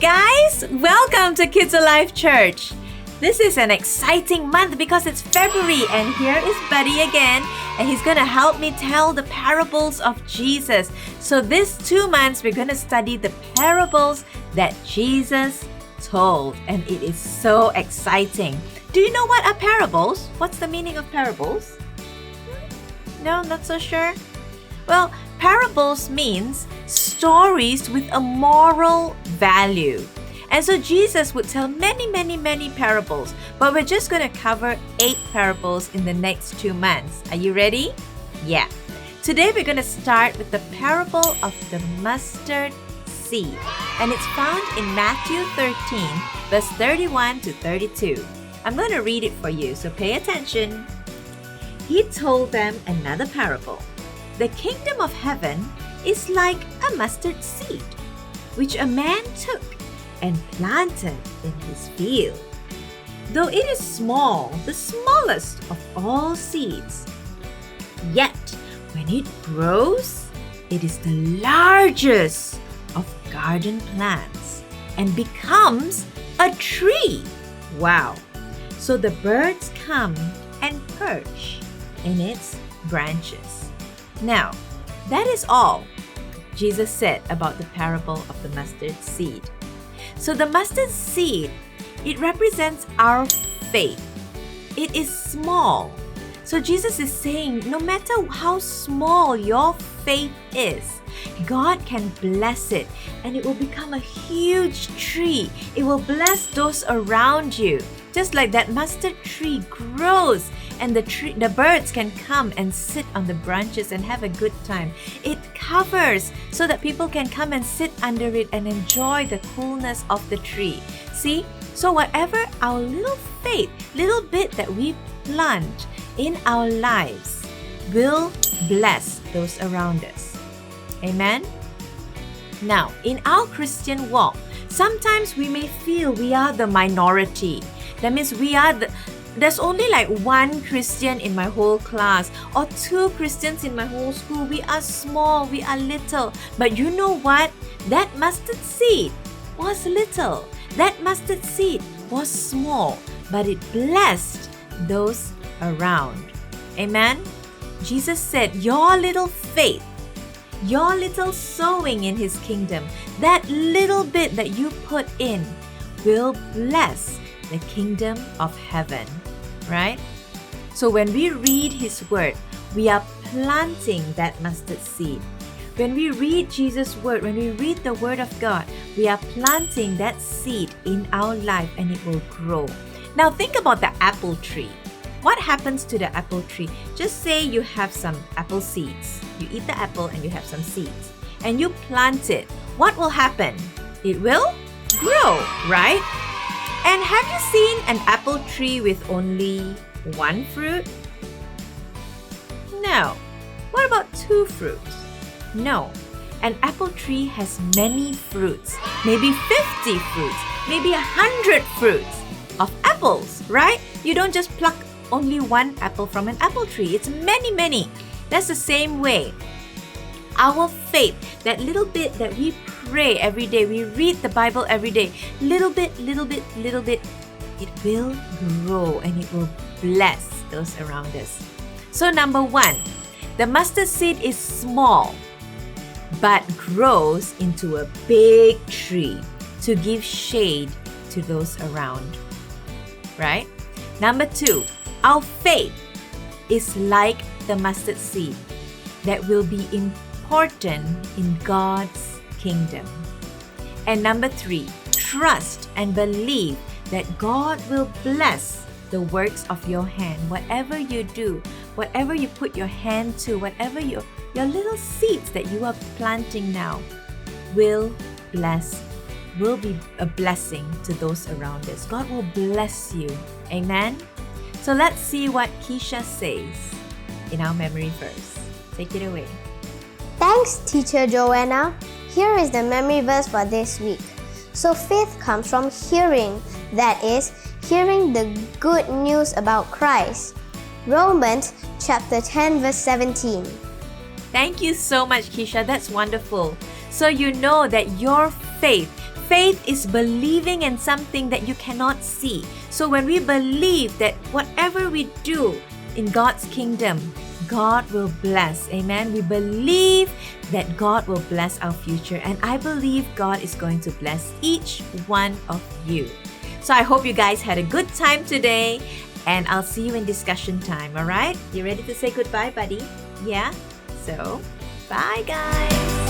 guys! Welcome to KidsAlive Church. This is an exciting month because it's February and here is Buddy again and he's going to help me tell the parables of Jesus. So these 2 months we're going to study the parables that Jesus told and it is so exciting. Do you know what are parables? What's the meaning of parables? No, not so sure? Well, parables means stories with a moral value. And so Jesus would tell many parables, but we're just going to cover 8 parables in the next 2 months. Are you ready? Yeah. Today we're going to start with the parable of the mustard seed. And it's found in Matthew 13, verse 31 to 32. I'm going to read it for you, so pay attention. He told them another parable. The kingdom of heaven is like a mustard seed, which a man took and planted in his field. Though it is small, the smallest of all seeds, yet when it grows, it is the largest of garden plants and becomes a tree. Wow! So the birds come and perch in its branches. Now, that is all Jesus said about the parable of the mustard seed. So the mustard seed, it represents our faith. It is small. So Jesus is saying, no matter how small your faith is, God can bless it and it will become a huge tree. It will bless those around you. Just like that mustard tree grows and the birds can come and sit on the branches and have a good time. It covers so that people can come and sit under it and enjoy the coolness of the tree. See? So whatever our little faith, little bit that we plant in our lives will bless those around us. Amen? Now, in our Christian walk, sometimes we may feel we are the minority. That means there's only like 1 Christian in my whole class or 2 Christians in my whole school. We are small, we are little. But you know what? That mustard seed was little. That mustard seed was small, but it blessed those around. Amen? Jesus said, your little faith, your little sowing in His kingdom, that little bit that you put in will bless the kingdom of heaven, right? So when we read His word, we are planting that mustard seed. When we read Jesus' word, when we read the word of God, we are planting that seed in our life and it will grow. Now think about the apple tree. What happens to the apple tree? Just say you have some apple seeds. You eat the apple and you have some seeds. And you plant it. What will happen? It will grow, right? And have you seen an apple tree with only 1 fruit? No. What about 2 fruits? No. An apple tree has many fruits, maybe 50 fruits, maybe 100 fruits of apples, right? You don't just pluck only 1 apple from an apple tree. It's many. That's the same way. Our faith, that little bit that we pray every day, we read the Bible every day, little bit, it will grow and it will bless those around us. So number 1, the mustard seed is small, but grows into a big tree to give shade to those around, right? Number 2, our faith is like the mustard seed that will be important in God's kingdom. And number 3, trust and believe that God will bless the works of your hand. Whatever you do, whatever you put your hand to, whatever your little seeds that you are planting now will be a blessing to those around us. God will bless you. Amen? So let's see what Keisha says in our memory verse. Take it away. Thanks, Teacher Joanna. Here is the memory verse for this week. So faith comes from hearing, that is, hearing the good news about Christ. Romans chapter 10 verse 17. Thank you so much, Keisha. That's wonderful. So you know that your faith Faith is believing in something that you cannot see. So when we believe that whatever we do in God's kingdom, God will bless. Amen. We believe that God will bless our future. And I believe God is going to bless each one of you. So I hope you guys had a good time today. And I'll see you in discussion time. All right? You ready to say goodbye, buddy? Yeah? So, bye guys.